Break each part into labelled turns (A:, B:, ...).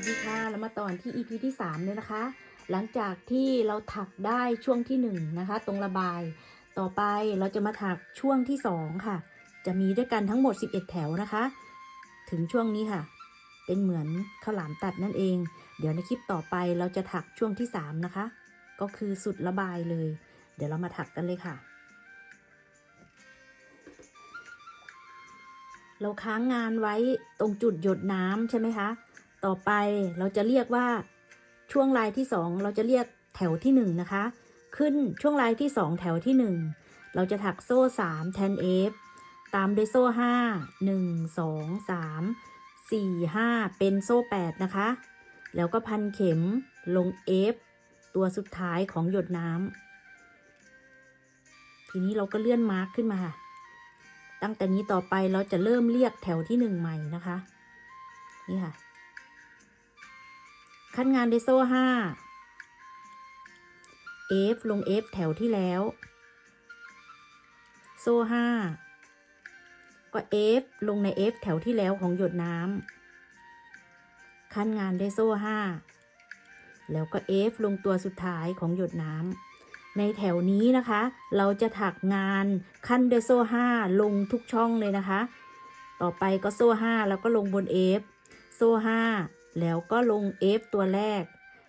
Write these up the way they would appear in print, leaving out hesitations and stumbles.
A: ดีค่ะเรามาต่อที่ EP ที่3เลยนะคะหลังจากที่เราถักได้ช่วงที่1นะคะตรงระบายต่อไปเราจะมาถักช่วงที่2ค่ะจะมีด้วยกันทั้งหมด11แถวนะคะถึงช่วงนี้ค่ะเป็นเหมือนข้าวหลามตัดนั่นเองเดี๋ยวในคลิปต่อไปเราจะถักช่วงที่3นะคะก็คือสุดระบายเลยเดี๋ยวเรามาถักกันเลยค่ะเราค้างงานไว้ตรงจุดหยดน้ำใช่ไหมคะต่อไปเราจะเรียกว่าช่วงลายที่2เราจะเรียกแถวที่1นะคะขึ้นช่วงลายที่2แถวที่1เราจะถักโซ่3แทน F ตามด้วยโซ่5 1 2 3 4 5เป็นโซ่8นะคะแล้วก็พันเข็มลง F ตัวสุดท้ายของหยดน้ำทีนี้เราก็เลื่อนมาร์คขึ้นมาค่ะตั้งแต่นี้ต่อไปเราจะเริ่มเรียกแถวที่1ใหม่นะคะนี่ค่ะขั้นงานด้วยโซ่5 F ลง F แถวที่แล้วโซ่5ก็ F ลงใน F แถวที่แล้วของหยดน้ำขั้นงานด้วยโซ่5แล้วก็ F ลงตัวสุดท้ายของหยดน้ำในแถวนี้นะคะเราจะถักงานขั้นด้วยโซ่5ลงทุกช่องเลยนะคะต่อไปก็โซ่5แล้วก็ลงบน F โซ่5แล้วก็ลง F ตัวแรก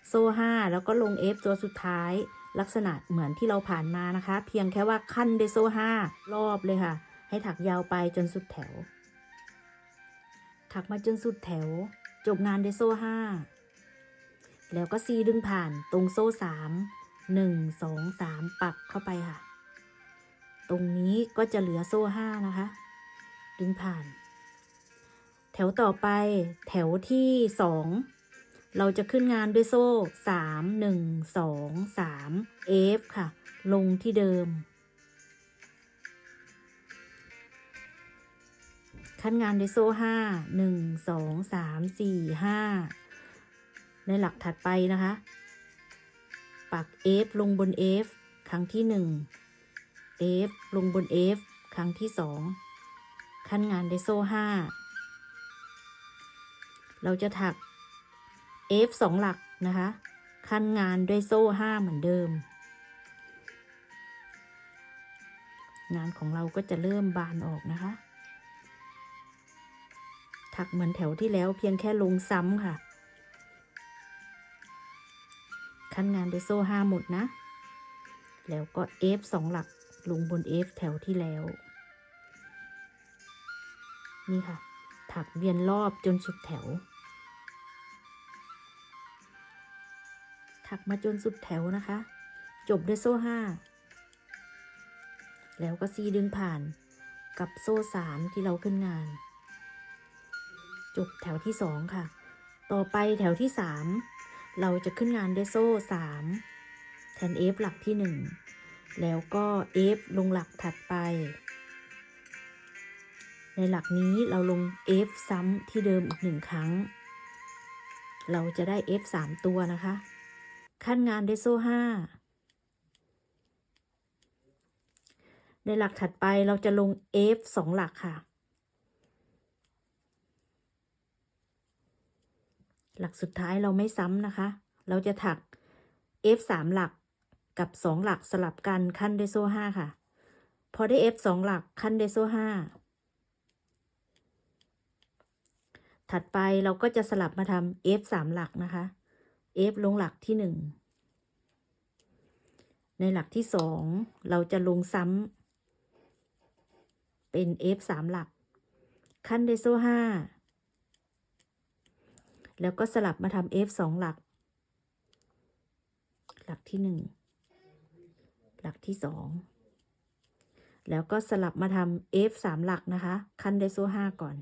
A: โซ่5แล้วก็ลง F ตัวสุดท้ายลักษณะเหมือนที่เราผ่านมานะคะเพียงแค่ว่าขั้นด้วยโซ่5รอบเลยค่ะให้ถักยาวไปจนสุดแถวถักมาจนสุดแถวจบงานด้วยโซ่5แล้วก็ซีดึงผ่านตรงโซ่3 1 2 3ปักเข้าไปค่ะตรงนี้ก็จะเหลือโซ่5นะคะดึงผ่านแถวต่อไปแถวที่2เราจะขึ้นงานด้วยโซ่3 1 2 3 F ค่ะลงที่เดิมขั้นงานด้วยโซ่5 1 2 3 4 5ในหลักถัดไปนะคะปัก F ลงบน F ครั้งที่1 F ลงบน F ครั้งที่2ขั้นงานด้วยโซ่5เราจะถัก F 2หลักนะคะขั้นงานด้วยโซ่5เหมือนเดิมงานของเราก็จะเริ่มบานออกนะคะถักเหมือนแถวที่แล้วเพียงแค่ลงซ้ำค่ะขั้นงานด้วยโซ่5หมดนะแล้วก็ F 2หลักลงบน F แถวที่แล้วนี่ค่ะถักเวียนรอบจนสุดแถวถักมาจนสุดแถวนะคะจบด้วยโซ่5แล้วก็ซีดึงผ่านกับโซ่3ที่เราขึ้นงานจบแถวที่2ค่ะต่อไปแถวที่3เราจะขึ้นงานด้วยโซ่3แทน F หลักที่1แล้วก็ F ลงหลักถัดไปในหลักนี้เราลง F ซ้ำที่เดิมอีก1ครั้งเราจะได้ F 3ตัวนะคะขั้นงานด้วยโซ่5ในหลักถัดไปเราจะลง F 2หลักค่ะหลักสุดท้ายเราไม่ซ้ำนะคะเราจะถัก F 3หลักกับ2หลักสลับกันขั้นด้วยโซ่5ค่ะพอได้ F 2หลักขั้นด้วยโซ่5ถัดไปเราก็จะสลับมาทำ F 3หลักนะคะ F ลงหลักที่1ในหลักที่2เราจะลงซ้ำเป็น F 3หลักขั้นด้วยโซ่5แล้วก็สลับมาทำ F 2หลักหลักที่1หลักที่2แล้วก็สลับมาทำ F 3หลักนะคะขั้นด้วยโซ่5ก่อน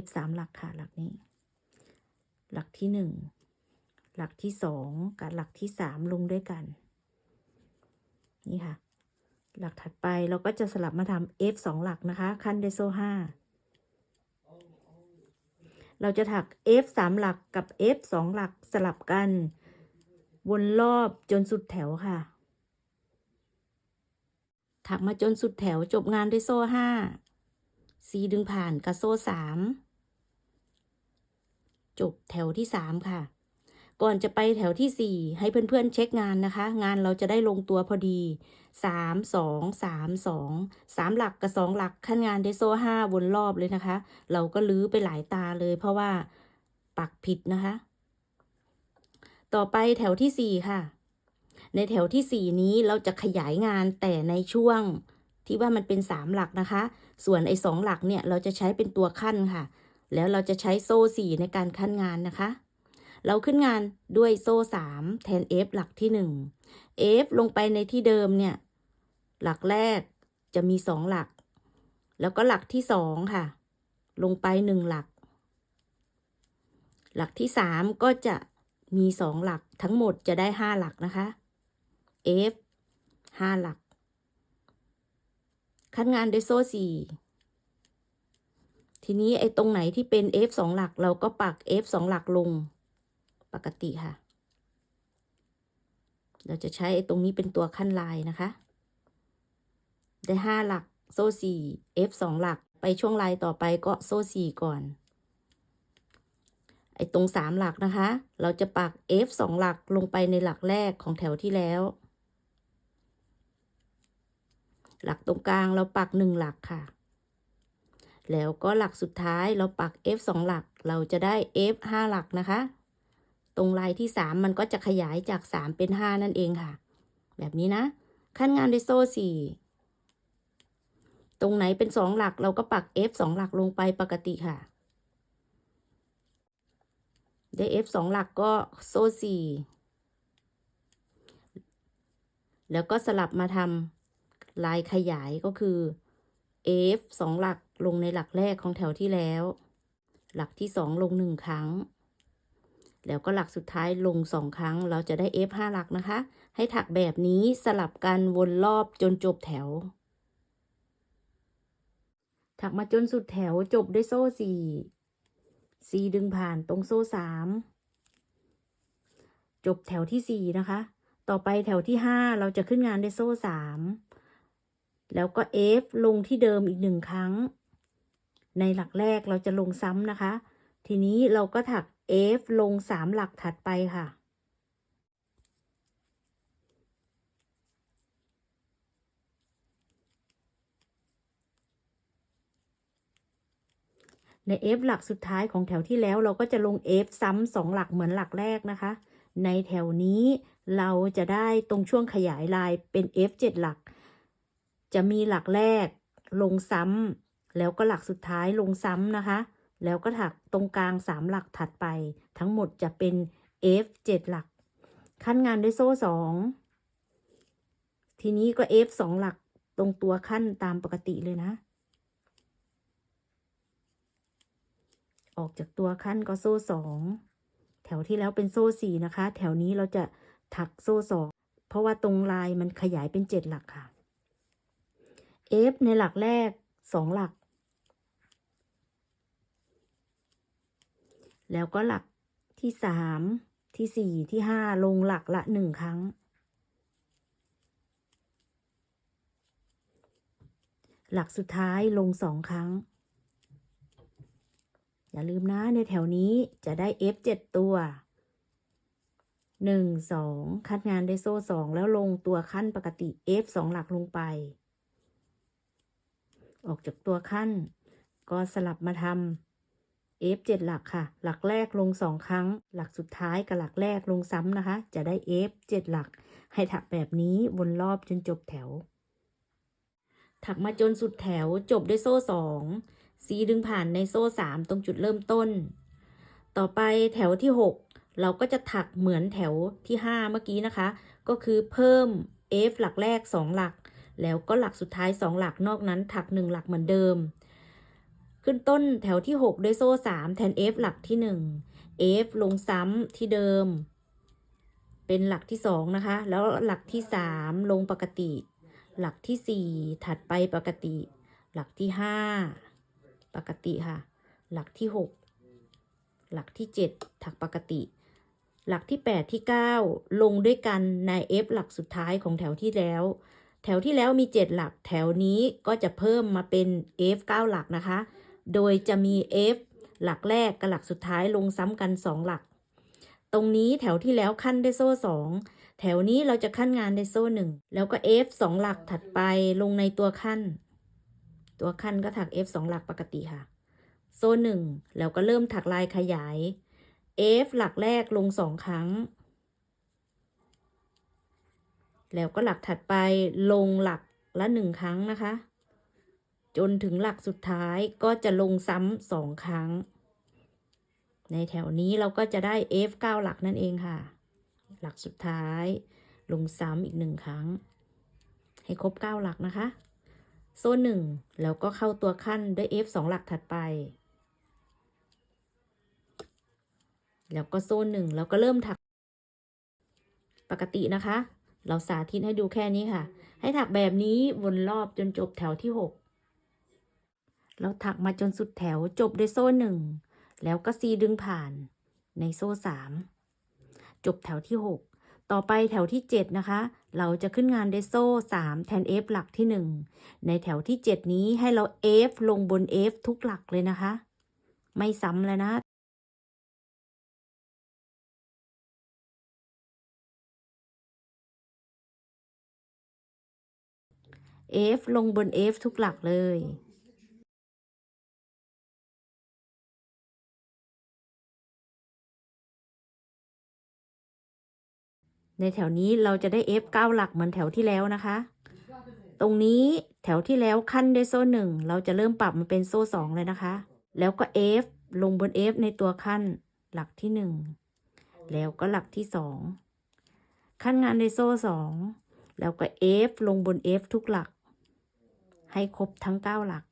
A: F 3หลักค่ะหลักนี้หลักที่1หลักที่2กับหลักที่3ลงด้วยกันนี่ค่ะหลักถัดไปเราก็จะสลับมาทำ F 2หลักนะคะขั้นด้วยโซ่5เราจะถัก F 3หลักกับ F 2หลักสลับกันวนรอบจนสุดแถวค่ะถักมาจนสุดแถวจบงานด้วยโซ่5ซีดึงผ่านกับโซ่3 จบแถวที่3ค่ะก่อนจะไปแถวที่4ให้เพื่อนๆเช็คงานนะคะงานเราจะได้ลงตัวพอดี3 2 3 2 3หลักกับ2หลักขั้นงานได้โซ่5วนรอบเลยนะคะเราก็ลื้อไปหลายตาเลยเพราะว่าปักผิดนะคะต่อไปแถวที่4ค่ะในแถวที่4นี้เราจะขยายงานแต่ในช่วงที่ว่ามันเป็น3หลักนะคะส่วนไอ้2หลักเนี่ยเราจะใช้เป็นตัวขั้นค่ะแล้วเราจะใช้โซ่4ในการขั้นงานนะคะเราขึ้นงานด้วยโซ่3แทน F หลักที่1 F ลงไปในที่เดิมเนี่ยหลักแรกจะมี2หลักแล้วก็หลักที่2ค่ะลงไป1หลักหลักที่3ก็จะมี2หลักทั้งหมดจะได้5หลักนะคะ F 5หลักขั้นงานด้วยโซ่4ทีนี้ไอ้ตรงไหนที่เป็น F 2หลักเราก็ปัก F 2หลักลงปกติค่ะเราจะใช้ไอ้ตรงนี้เป็นตัวขั้นลายนะคะได้5หลักโซ่4 F 2หลักไปช่วงลายต่อไปก็โซ่4ก่อนไอ้ตรง3หลักนะคะเราจะปัก F 2หลักลงไปในหลักแรกของแถวที่แล้วหลักตรงกลางเราปัก1หลักค่ะแล้วก็หลักสุดท้ายเราปัก F 2หลักเราจะได้ F 5หลักนะคะตรงลายที่3มันก็จะขยายจาก3เป็น5นั่นเองค่ะแบบนี้นะขั้นงานด้วยโซ่4ตรงไหนเป็น2หลักเราก็ปัก F 2หลักลงไปปกติค่ะได้ F 2หลักก็โซ่4แล้วก็สลับมาทำลายขยายก็คือ F 2หลักลงในหลักแรกของแถวที่แล้วหลักที่2ลง1ครั้งแล้วก็หลักสุดท้ายลง2ครั้งเราจะได้ F 5หลักนะคะให้ถักแบบนี้สลับกันวนรอบจนจบแถวถักมาจนสุดแถวจบด้วยโซ่4ดึงผ่านตรงโซ่3จบแถวที่4นะคะต่อไปแถวที่5เราจะขึ้นงานด้วยโซ่3แล้วก็ F ลงที่เดิมอีก1ครั้งในหลักแรกเราจะลงซ้ำนะคะทีนี้เราก็ถัก F ลง3หลักถัดไปค่ะใน F หลักสุดท้ายของแถวที่แล้วเราก็จะลง F ซ้ำ2หลักเหมือนหลักแรกนะคะในแถวนี้เราจะได้ตรงช่วงขยายลายเป็น F 7หลักจะมีหลักแรกลงซ้ำแล้วก็หลักสุดท้ายลงซ้ำนะคะแล้วก็ถักตรงกลาง3หลักถัดไปทั้งหมดจะเป็น F 7หลักขั้นงานด้วยโซ่2ทีนี้ก็ F 2หลักตรงตัวขั้นตามปกติเลยนะออกจากตัวขั้นก็โซ่2แถวที่แล้วเป็นโซ่4นะคะแถวนี้เราจะถักโซ่2เพราะว่าตรงลายมันขยายเป็น7หลักค่ะ F ในหลักแรก2หลักแล้วก็หลักที่3ที่4ที่5ลงหลักละ1ครั้งหลักสุดท้ายลง2ครั้งอย่าลืมนะในแถวนี้จะได้ F 7ตัว1 2คัดงานด้วยโซ่2แล้วลงตัวขั้นปกติ F 2หลักลงไปออกจากตัวขั้นก็สลับมาทำ F 7หลักค่ะหลักแรกลง2ครั้งหลักสุดท้ายกับหลักแรกลงซ้ำนะคะจะได้ F 7หลักให้ถักแบบนี้วนรอบจนจบแถวถักมาจนสุดแถวจบด้วยโซ่2ดึงผ่านในโซ่3ตรงจุดเริ่มต้นต่อไปแถวที่6เราก็จะถักเหมือนแถวที่5เมื่อกี้นะคะก็คือเพิ่ม F หลักแรก2หลักแล้วก็หลักสุดท้าย2หลักนอกนั้นถัก1หลักเหมือนเดิมขึ้นต้นแถวที่6ด้วยโซ่3แทน F หลักที่1 F ลงซ้ำที่เดิมเป็นหลักที่2นะคะแล้วหลักที่3ลงปกติหลักที่4ถัดไปปกติหลักที่5ปกติค่ะหลักที่6หลักที่7ถักปกติหลักที่8ที่9ลงด้วยกันใน F หลักสุดท้ายของแถวที่แล้วแถวที่แล้วมี7หลักแถวนี้ก็จะเพิ่มมาเป็น F 9หลักนะคะโดยจะมี F หลักแรกกับหลักสุดท้ายลงซ้ำกัน2หลักตรงนี้แถวที่แล้วขั้นได้โซ่2แถวนี้เราจะขั้นงานได้โซ่1แล้วก็ F 2หลักถัดไปลงในตัวขั้นก็ถัก F 2หลักปกติค่ะโซ่1แล้วก็เริ่มถักลายขยาย F หลักแรกลง2ครั้งแล้วก็หลักถัดไปลงหลักละ1ครั้งนะคะจนถึงหลักสุดท้ายก็จะลงซ้ำ2ครั้งในแถวนี้เราก็จะได้ F 9หลักนั่นเองค่ะหลักสุดท้ายลงซ้ำอีก1ครั้งให้ครบ9หลักนะคะโซ่1แล้วก็เข้าตัวขั้นด้วย F 2หลักถัดไปแล้วก็โซ่1แล้วก็เริ่มถักปกตินะคะเราสาธิตให้ดูแค่นี้ค่ะให้ถักแบบนี้วนรอบจนจบแถวที่6เราถักมาจนสุดแถวจบด้วยโซ่1แล้วก็ซีดึงผ่านในโซ่3จบแถวที่6ต่อไปแถวที่7นะคะเราจะขึ้นงานด้วยโซ่3แทน F หลักที่1ในแถวที่7นี้ให้เรา F ลงบน F ทุกหลักเลยนะคะไม่ซ้ำแล้วนะF ลงบน F ทุกหลักเลยในแถวนี้เราจะได้ F 9หลักเหมือนแถวที่แล้วนะคะตรงนี้แถวที่แล้วขั้นด้วยโซ่1เราจะเริ่มปรับมาเป็นโซ่2เลยนะคะแล้วก็ F ลงบน F ในตัวขั้นหลักที่1แล้วก็หลักที่2ขั้นงานในโซ่2แล้วก็ F ลงบน F ทุกหลักให้ครบทั้ง9หลัก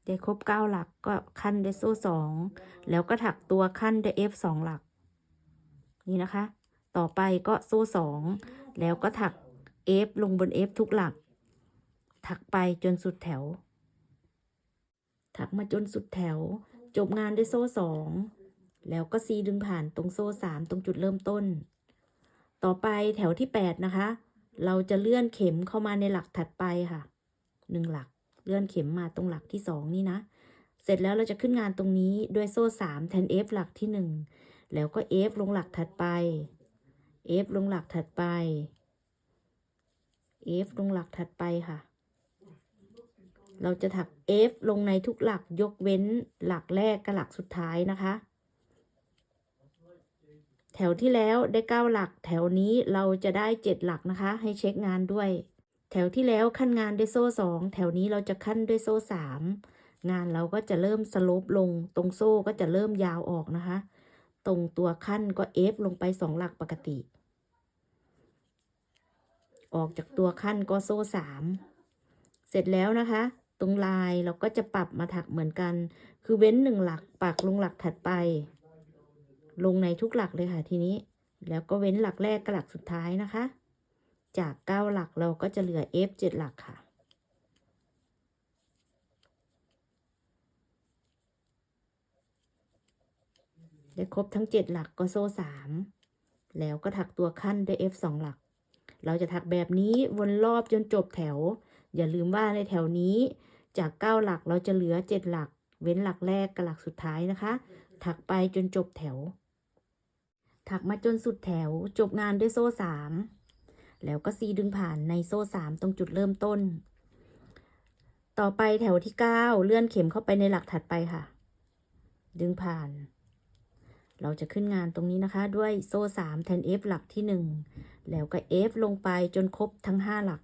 A: ได้ครบ9หลักก็ขั้นด้วยโซ่2แล้วก็ถักตัวขั้นด้วย F 2หลักนี่นะคะต่อไปก็โซ่2แล้วก็ถัก F ลงบน F ทุกหลักถักไปจนสุดแถวถักมาจนสุดแถวจบงานด้วยโซ่2แล้วก็ซีดึงผ่านตรงโซ่3ตรงจุดเริ่มต้นต่อไปแถวที่8นะคะเราจะเลื่อนเข็มเข้ามาในหลักถัดไปค่ะ1หลักเลื่อนเข็มมาตรงหลักที่2นี่นะเสร็จแล้วเราจะขึ้นงานตรงนี้ด้วยโซ่3แทน F หลักที่1แล้วก็ F ลงหลักถัดไป F ลงหลักถัดไป F ลงหลักถัดไปค่ะเราจะถัก F ลงในทุกหลักยกเว้นหลักแรกกับหลักสุดท้ายนะคะแถวที่แล้วได้9หลักแถวนี้เราจะได้7หลักนะคะให้เช็คงานด้วยแถวที่แล้วขั้นงานด้วยโซ่2แถวนี้เราจะขั้นด้วยโซ่3งานเราก็จะเริ่มสโลปลงตรงโซ่ก็จะเริ่มยาวออกนะคะตรงตัวขั้นก็ F ลงไป2หลักปกติออกจากตัวขั้นก็โซ่3เสร็จแล้วนะคะตรงลายเราก็จะปรับมาถักเหมือนกันคือเว้น1หลักปักลงหลักถัดไปลงในทุกหลักเลยค่ะทีนี้แล้วก็เว้นหลักแรกกับหลักสุดท้ายนะคะจาก9หลักเราก็จะเหลือ F 7หลักค่ะได้ครบทั้ง7หลักก็โซ่3แล้วก็ถักตัวขั้นด้วย F 2หลักเราจะถักแบบนี้วนรอบจนจบแถวอย่าลืมว่าในแถวนี้จาก9หลักเราจะเหลือ7หลักเว้นหลักแรกกับหลักสุดท้ายนะคะถักไปจนจบแถวถักมาจนสุดแถวจบงานด้วยโซ่3แล้วก็ซีดึงผ่านในโซ่3ตรงจุดเริ่มต้นต่อไปแถวที่9เลื่อนเข็มเข้าไปในหลักถัดไปค่ะดึงผ่านเราจะขึ้นงานตรงนี้นะคะด้วยโซ่3แทน F หลักที่1แล้วก็ F ลงไปจนครบทั้ง5หลัก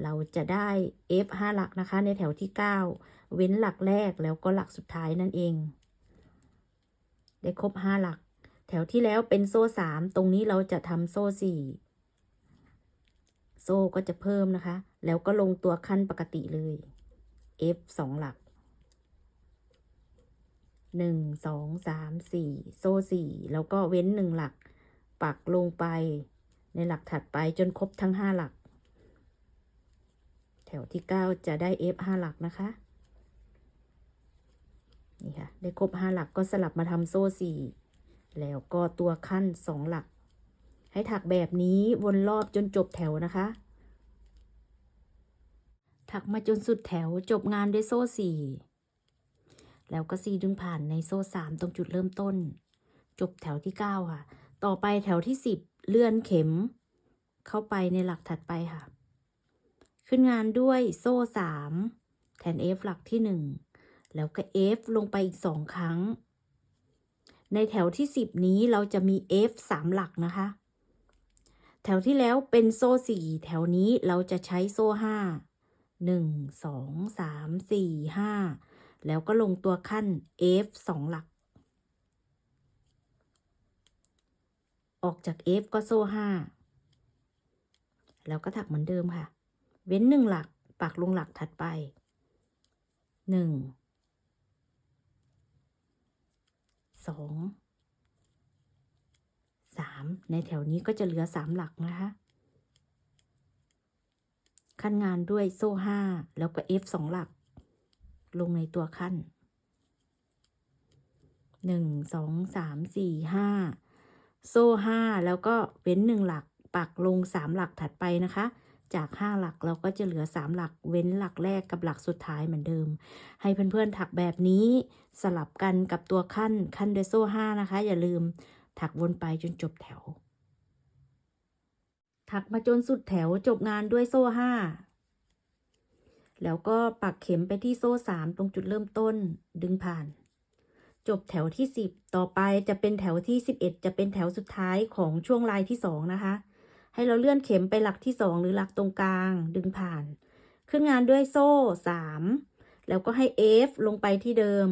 A: เราจะได้ F 5หลักนะคะในแถวที่9เว้นหลักแรกแล้วก็หลักสุดท้ายนั่นเองได้ครบ5หลักแถวที่แล้วเป็นโซ่3ตรงนี้เราจะทำโซ่4โซ่ก็จะเพิ่มนะคะแล้วก็ลงตัวขั้นปกติเลย F 2หลัก1 2 3 4โซ่4แล้วก็เว้น1หลักปักลงไปในหลักถัดไปจนครบทั้ง5หลักแถวที่9จะได้ F 5หลักนะคะ นี่ค่ะได้ครบ5หลักก็สลับมาทำโซ่4แล้วก็ตัวขั้น2หลักให้ถักแบบนี้วนรอบจนจบแถวนะคะถักมาจนสุดแถวจบงานด้วยโซ่4แล้วก็4ดึงผ่านในโซ่3ตรงจุดเริ่มต้นจบแถวที่9ค่ะต่อไปแถวที่10เลื่อนเข็มเข้าไปในหลักถัดไปค่ะขึ้นงานด้วยโซ่3แทน F หลักที่1แล้วก็ F ลงไปอีก2ครั้งในแถวที่10นี้เราจะมี F 3หลักนะคะแถวที่แล้วเป็นโซ่4แถวนี้เราจะใช้โซ่5 1 2 3 4 5แล้วก็ลงตัวขั้น F 2หลักออกจาก F ก็โซ่5แล้วก็ถักเหมือนเดิมค่ะเว้น1หลักปักลงหลักถัดไป1 2 3ในแถวนี้ก็จะเหลือ3หลักนะคะขั้นงานด้วยโซ่5แล้วก็ F 2หลักลงในตัวขั้น1 2 3 4 5โซ่5แล้วก็เว้น1หลักปักลง3หลักถัดไปนะคะจาก5หลักเราก็จะเหลือ3หลักเว้นหลักแรกกับหลักสุดท้ายเหมือนเดิมให้เพื่อนๆถักแบบนี้สลับกันกับตัวขั้นด้วยโซ่5นะคะอย่าลืมถักวนไปจนจบแถวถักมาจนสุดแถวจบงานด้วยโซ่5แล้วก็ปักเข็มไปที่โซ่3ตรงจุดเริ่มต้นดึงผ่านจบแถวที่10ต่อไปจะเป็นแถวที่11จะเป็นแถวสุดท้ายของช่วงลายที่2นะคะให้เราเลื่อนเข็มไปหลักที่2หรือหลักตรงกลางดึงผ่านขึ้นงานด้วยโซ่3แล้วก็ให้ F ลงไปที่เดิม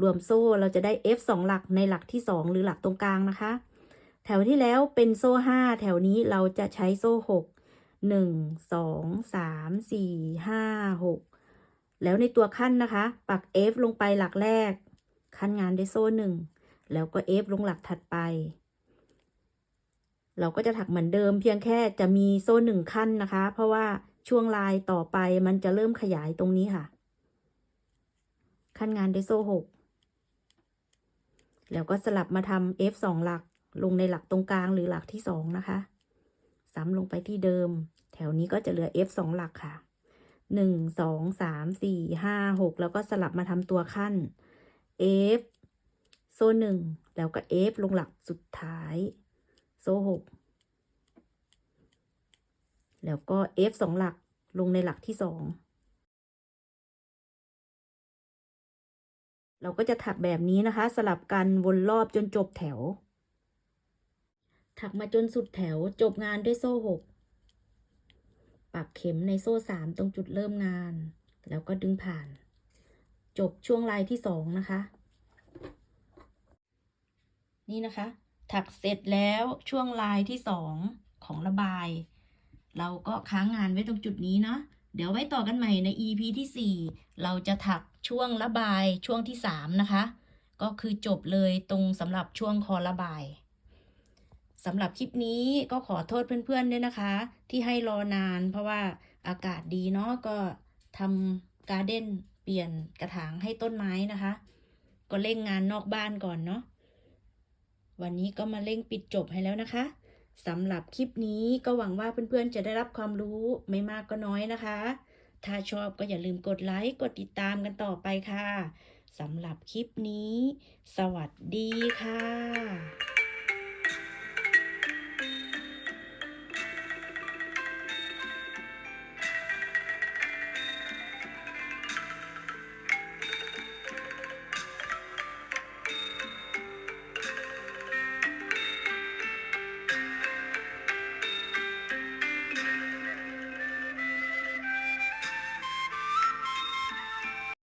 A: รวมโซ่เราจะได้ F 2หลักในหลักที่2หรือหลักตรงกลางนะคะแถวที่แล้วเป็นโซ่5แถวนี้เราจะใช้โซ่6 1 2 3 4 5 6แล้วในตัวขั้นนะคะปัก F ลงไปหลักแรกขั้นงานด้วยโซ่1แล้วก็ F ลงหลักถัดไปเราก็จะถักเหมือนเดิมเพียงแค่จะมีโซ่1ขั้นนะคะเพราะว่าช่วงลายต่อไปมันจะเริ่มขยายตรงนี้ค่ะขั้นงานด้วยโซ่6แล้วก็สลับมาทำ F 2หลักลงในหลักตรงกลางหรือหลักที่2นะคะซ้ำลงไปที่เดิมแถวนี้ก็จะเหลือ F 2หลักค่ะ1 2 3 4 5 6แล้วก็สลับมาทำตัวขั้น F โซ่1แล้วก็ F ลงหลักสุดท้ายโซ่6แล้วก็ F 2หลักลงในหลักที่2เราก็จะถักแบบนี้นะคะสลับกันวนรอบจนจบแถวถักมาจนสุดแถวจบงานด้วยโซ่6ปักเข็มในโซ่3ตรงจุดเริ่มงานแล้วก็ดึงผ่านจบช่วงลายที่2นะคะนี่นะคะถักเสร็จแล้วช่วงลายที่2ของระบายเราก็ค้างงานไว้ตรงจุดนี้เนาะเดี๋ยวไว้ต่อกันใหม่ใน EP ที่4เราจะถักช่วงระบายช่วงที่3นะคะก็คือจบเลยตรงสำหรับช่วงคอระบายสำหรับคลิปนี้ก็ขอโทษเพื่อนๆด้วยนะคะที่ให้รอนานเพราะว่าอากาศดีเนาะก็ทำการ์เด้นเปลี่ยนกระถางให้ต้นไม้นะคะก็เร่งงานนอกบ้านก่อนเนาะวันนี้ก็มาเร่งปิดจบให้แล้วนะคะสำหรับคลิปนี้ก็หวังว่าเพื่อนๆจะได้รับความรู้ไม่มากก็น้อยนะคะถ้าชอบก็อย่าลืมกดไลค์กดติดตามกันต่อไปค่ะสำหรับคลิปนี้สวัสดีค่ะ